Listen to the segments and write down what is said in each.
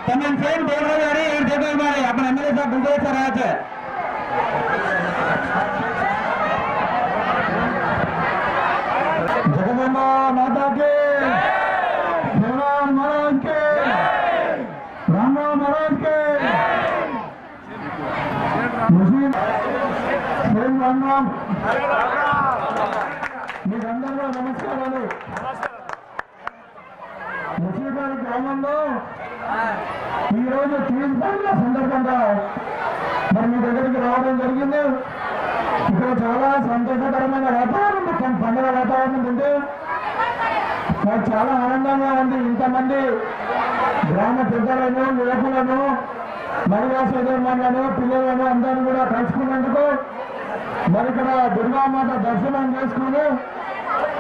चंदन सेन देवराजारी और देवराज मारे अपने एमएलए साहब गुंजेश राज जगदम्बा माता के देवराज महाराज के राम महाराज के मुस्लिम सेन राम మీకందరూ నమస్కారాలు. ముసలిపల్లి గ్రామంలో ఈరోజు తీజ్ పండుగ సందర్భంగా మరి మీ దగ్గరికి రావడం జరిగింది. ఇక్కడ చాలా సంతోషకరమైన వాతావరణం, మొత్తం పండుగ వాతావరణం ఉంది. నాకు చాలా ఆనందంగా ఉంది. ఇంతమంది గ్రామ పెద్దలను, యువకులను, మహిళా సోదరులను, పిల్లలను అందరినీ కూడా కలుసుకున్నందుకు మరి ఇక్కడ దుర్గామాత దర్శనం చేసుకుని,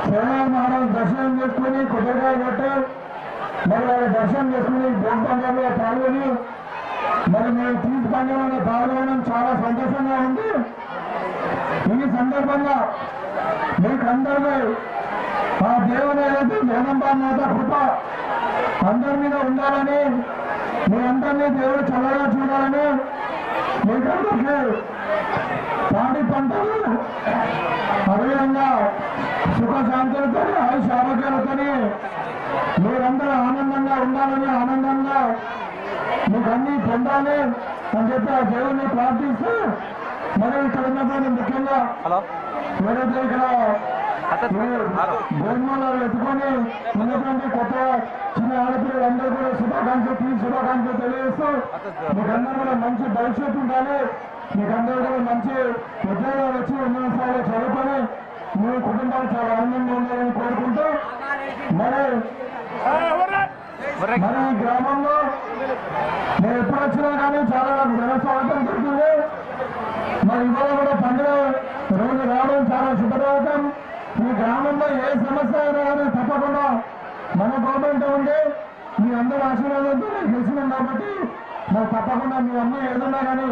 శివనారాయణ మహారాజ్ దర్శనం చేసుకుని, కొబ్బరికాయ కొట్టి మరి వాళ్ళ దర్శనం చేసుకుని భోగి పండుగలో పాల్గొని మరి మేము తీసి పండుగలో పాల్గొనడం చాలా సంతోషంగా ఉంది. ఈ సందర్భంగా మీకు అందరికీ ఆ దేవుని ఏదైతే జగదంబా మాత కృప అందరి మీద ఉండాలని, మీ అందరినీ దేవుడు చల్లగా చూడాలని, మీకందరికీ పాడి పంటలు అదేవిధంగా సుఖశాంతులతో, ఆయుష ఆరోగ్యాలతో మీరందరూ ఆనందంగా ఉండాలని, ఆనందంగా మీకు అన్ని పొందాలి అని చెప్పి ఆ దేవుణ్ణి ప్రార్థిస్తూ మరి ఇక్కడ ఉన్నటువంటి ముఖ్యంగా ఎవరైతే ఇక్కడ భోజనాలు ఎత్తుకొని ఉన్నటువంటి కొత్త చిన్న ఆడపిల్లలందరూ కూడా శుభాకాంక్షలు తెలియజేస్తూ మీకందరూ కూడా మంచి భవిష్యత్తు ఉండాలి, మీకందరూ కూడా మంచి ఉద్యోగాలు వచ్చి ఉన్నత స్థాయిలో చదువుకొని మీ కుటుంబాలు చాలా ఆనందంగా ఉండాలని కోరుకుంటూ మరి ఈ గ్రామంలో నేను ఎప్పుడు వచ్చినా కానీ చాలా నాకు ఘనస్వాగతం దొరుకుతుంది. మరి ఇవాళ కూడా పండుగ రోజు రావడం చాలా శుభదాయకం. ఈ గ్రామంలో ఏ సమస్య అయినా కానీ తప్పకుండా మన గవర్నమెంట్ ఉండి మీ అందరూ ఆశీర్వాదంతో గెలిచినాం కాబట్టి మరి తప్పకుండా మీ అన్నీ ఏదన్నా కానీ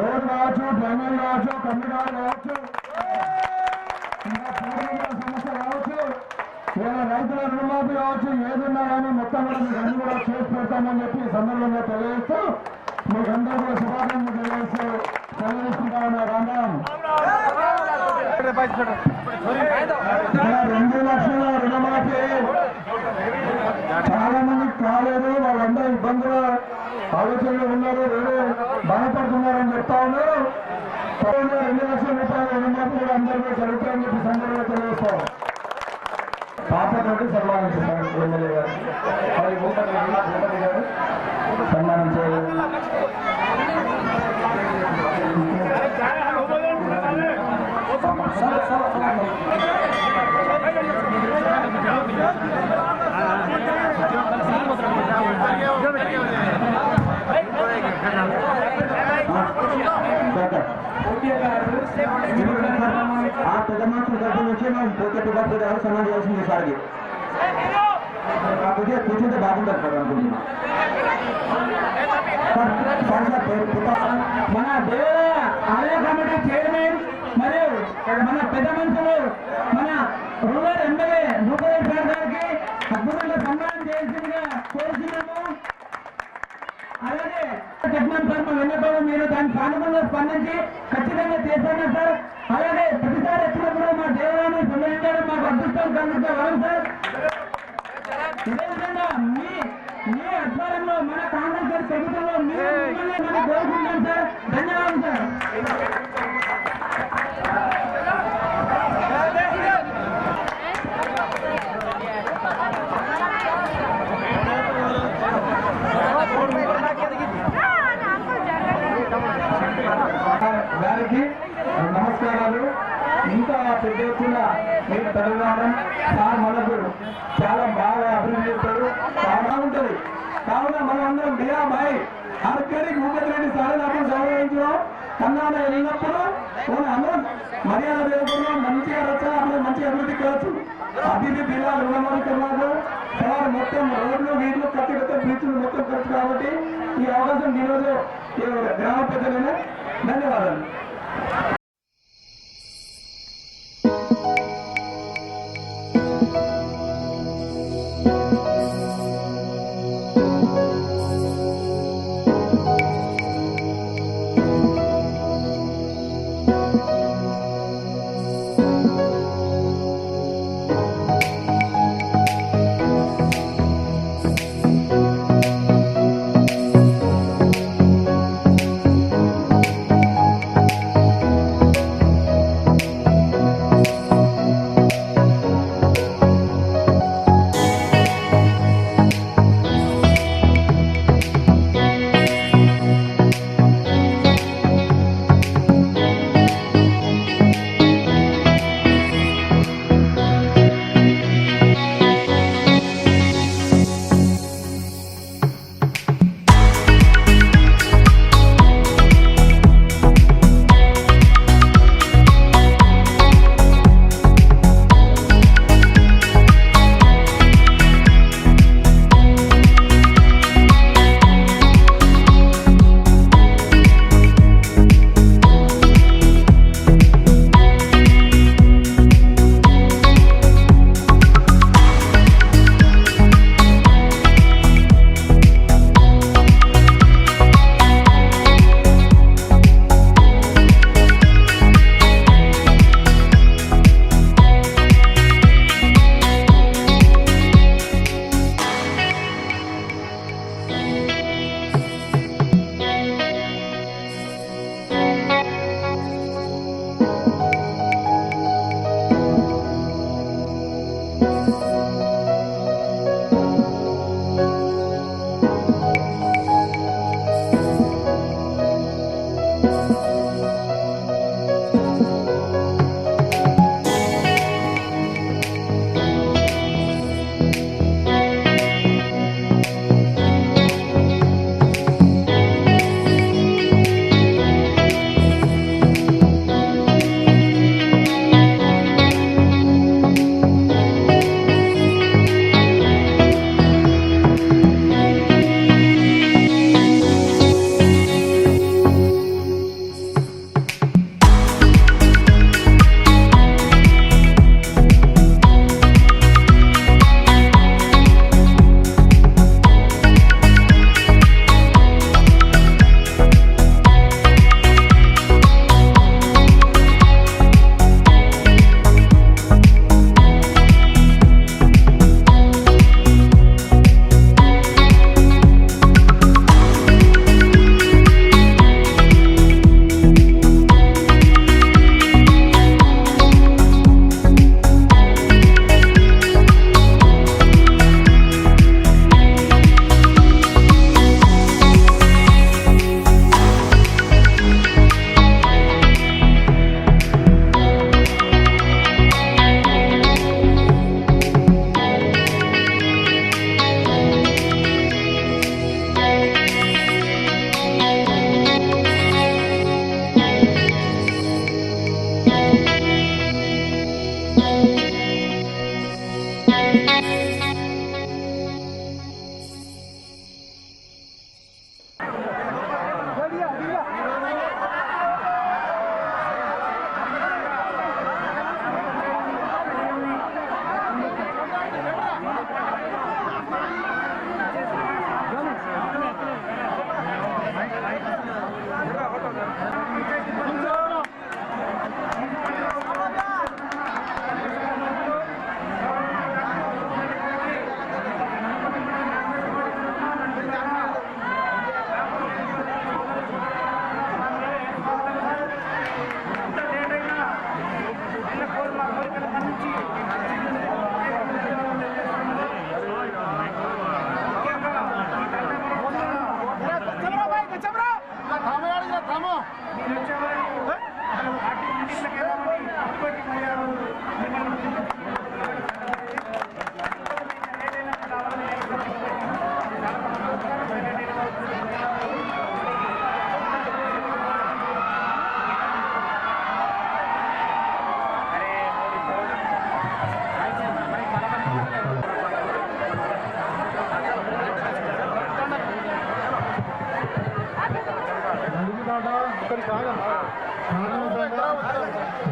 రోడ్డు కావచ్చు, డ్రైనేజ్ కావచ్చు, కమ్యూనిటీ కావచ్చు, ఇంకా సమస్య కావచ్చు, ఏదైనా రైతుల రుణమాఫీ కావచ్చు, ఏదన్నా కానీ మొత్తం కూడా మీకు అన్ని కూడా చేసి పెడతామని చెప్పి సందర్భంగా తెలియజేస్తూ మీకు అందరూ కూడా శుభాకాంక్షలు తెలియజేస్తూ తెలియజేసుకుంటామన్న రామ్ 2 లక్షల రుణమాఫీ చాలా మందికి కాలేదు. వాళ్ళందరూ ఇబ్బందుల ఆలోచనలు ఉన్నారు, వేరే బాధపడుతున్నారని చెప్తా ఉన్నారు. 2 లక్షల రూపాయల రుణమాఫీ కూడా అందరికీ జరుగుతాయని చెప్పి సందర్భంగా తెలియజేస్తాం. పాపతోటి సన్మానించారు ఎమ్మెల్యే గారు, మరి భూపతి గారు సన్మానించారు. ఆ పెద్ద మనుషుల దగ్గర నుంచి మేము పోతే సన్మానం చేయాల్సింది సార్కి. కాకపోతే కూర్చుంటే బాగుంటుంది కదా అనుకుంటున్నాం. మన దేవాలయ ఆలయ కమిటీ చైర్మన్ మరియు మన పెద్ద మనుషులు మన రూరల్ ఎమ్మెల్యే రూపరేష్ గారికి అద్భుతంగా సన్మానం చేయాల్సిందిగా కోరుతున్నాము. అలాగే చెప్పినాం సార్, మా విన్నపం మీరు దాన్ని సానుకూలంగా స్పందించి ఖచ్చితంగా చేస్తాను సార్. అలాగే ప్రతిసారి వచ్చినప్పుడు మా దేవాలయాన్ని సందర్శించడం మాకు అదృష్టం కలుగుతా వరం సార్. ఇదే విధంగా మీ ఆధ్వర్యంలో మన కాంగ్రెస్ గారి ప్రభుత్వంలో మనం కోరుకుంటాం సార్. ధన్యవాదాలు సార్. గారికి నమస్కారాలు. ఇంకా పెద్ద ఎత్తున మీరు తెలంగాణ సార్ మనకు చాలా బాగా అభివృద్ధి చేస్తారు, చాలా ఉంటుంది. కావున మనం అందరం బియా భాయ్ హర్కరికి భూపతి రెడ్డి సార్ అప్పుడు గౌరవించడం కన్నా వెళ్ళినప్పుడు అందరం మర్యాద వేయకుండా మంచిగా వచ్చా అప్పుడు మంచి అభివృద్ధి కావచ్చు. అభివృద్ధి పిల్లలు రుణమాలు సార్ మొత్తం రోడ్లు వీళ్ళు కత్తి బ్రిడ్జ్లు మొత్తం ఖర్చు కాబట్టి ఈ అవకాశం ఈరోజు గ్రామ పెద్దలైనా ధన్యవాదాలు.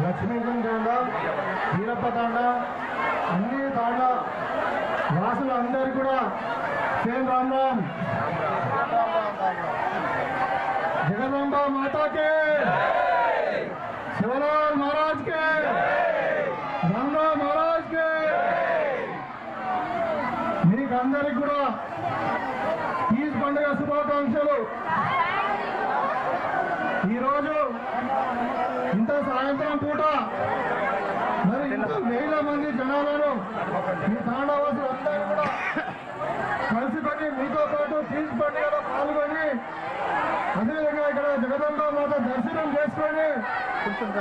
లక్ష్మీగం తాండా, వీరప్ప తాండా, అన్ని తాండా వాసులు అందరికీ కూడా సేమ్ రామ్ రామ్. జగదంబ మాతాకే, శివలాల్ మహారాజ్ కే, రంగా మహారాజ్ కే. మీకు అందరికి కూడా ఈద్ పండుగ శుభాకాంక్షలు. ఈరోజు ఇంత సాయంత్రం పూట మరి ఇంత వేల మంది జనాలను మీ తాండావాసులు అందరూ కూడా కలుసుకొని మీతో పాటు తీజ్ పండుగలో పాల్గొని అదేవిధంగా ఇక్కడ జగదంబ మాత దర్శనం చేసుకొని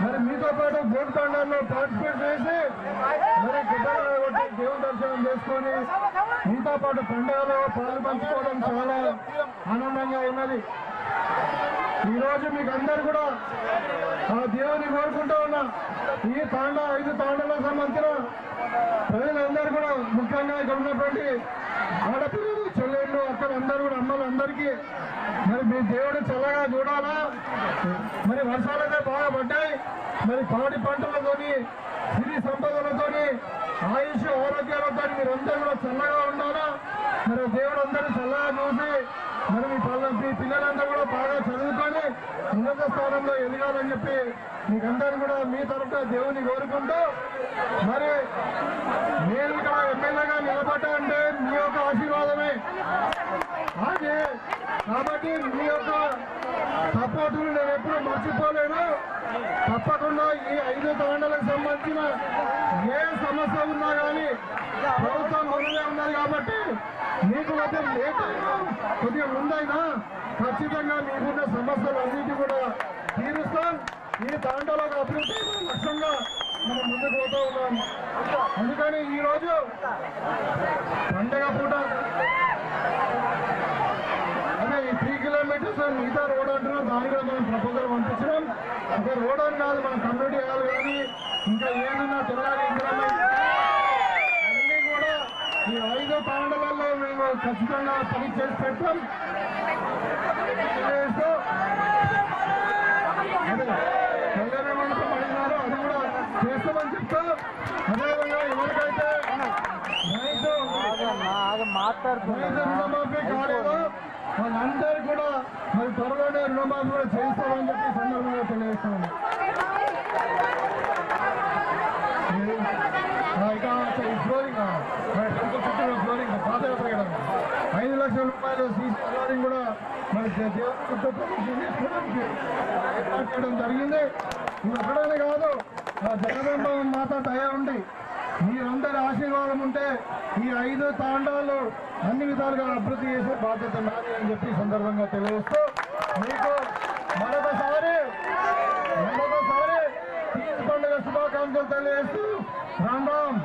మరి మీతో పాటు బోట్ తాండాల్లో పార్టిసిపేట్ చేసి మరి గుడ్డలు కొట్టి దేవుని దర్శనం చేసుకొని మీతో పాటు పండుగలో పాలు పంచుకోవడం చాలా ఆనందంగా ఉన్నది. ఈరోజు మీకు అందరు కూడా ఆ దేవుని కోరుకుంటూ ఉన్నా. ఈ తాండా 5 తాండాలకు సంబంధించిన ప్రజలందరూ కూడా ముఖ్యంగా ఇక్కడ ఉన్నటువంటి ఆడపిల్లలు, చెల్లెళ్ళు, అక్కలు అందరూ కూడా అమ్మలు అందరికీ మరి మీ దేవుడు చల్లగా చూడాలా. మరి వర్షాలైతే బాగా పడ్డాయి. మరి పాడి పంటలతోని, సిరి సంపదలతోని, ఆయుష్ ఆరోగ్యాలతో మీరందరూ కూడా చల్లగా ఉండాలా. మరి దేవుడు అందరూ చల్లగా చూసి మరి మీ పిల్లలందరూ కూడా బాగా చదువుకొని ఉన్నత స్థానంలో ఎదగాలని చెప్పి మీకందరూ కూడా మీ తరఫున దేవుని కోరుకుంటూ మరి నేను ఇక్కడ ఎమ్మెల్యేగా నిలబడ్డా అంటే మీ యొక్క ఆశీర్వాదమే. అదే కాబట్టి మీ యొక్క సపోర్టును నేను ఎప్పుడు మర్చిపోలేను. తప్పకుండా ఈ 5 తాండాలకు సంబంధించిన ఏ సమస్య ఉన్నా కానీ ప్రభుత్వం మొదలే ఉన్నది కాబట్టి మీకు మధ్య లేట్ అయినా కొద్దిగా ముందైనా ఖచ్చితంగా మీకున్న సమస్యలు అన్నిటి కూడా తీరుస్తాం. ఈ తాండాలకు అభివృద్ధి లక్ష్యంగా మనం ముందుకు పోతూ ఉన్నాం. అందుకని ఈరోజు పండగ పూట అదే ఈ 3 కిలోమీటర్స్ మిగతా రోడ్ అంటున్నాం, దాన్ని కూడా మనం ప్రపోజల్ పంపించడం. ఒక రోడ్ అని కాదు, మన కమ్యూనిటీ హాల్ కానీ ఇంకా ఏదైనా తెల్లారి అన్నీ కూడా ఈ 5 తాండాలలో మేము ఖచ్చితంగా పని చేసి పెట్టాం. కళ్యాణ మండపం అడిగినారు, అది కూడా చేస్తామని చెప్తా. అదేవిధంగా ఎవరికైతే రుణమాఫీ కాలేదో వాళ్ళందరూ కూడా మరి త్వరలోనే రుణమాఫీ కూడా చేస్తామని చెప్పి సందర్భంగా తెలియజేస్తాము. ఫ్లోరింగ్ ఫ్లోరింగ్ పాదయాత్ర కదా 5 లక్షల రూపాయలు సీసీ ఫ్లోరింగ్ కూడా మరి చేయడం జరిగింది. ఇది ఎక్కడైనా కాదు, జగదంబ మాత దయ ఉండి మీరందరి ఆశీర్వాదం ఉంటే ఈ 5 తాండాలు అన్ని విధాలుగా అభివృద్ధి చేసే బాధ్యత నాది అని చెప్పి సందర్భంగా తెలియజేస్తూ మీకు మరొకసారి తీజ్ పండుగ శుభాకాంక్షలు తెలియజేస్తూ రామ్ రామ్.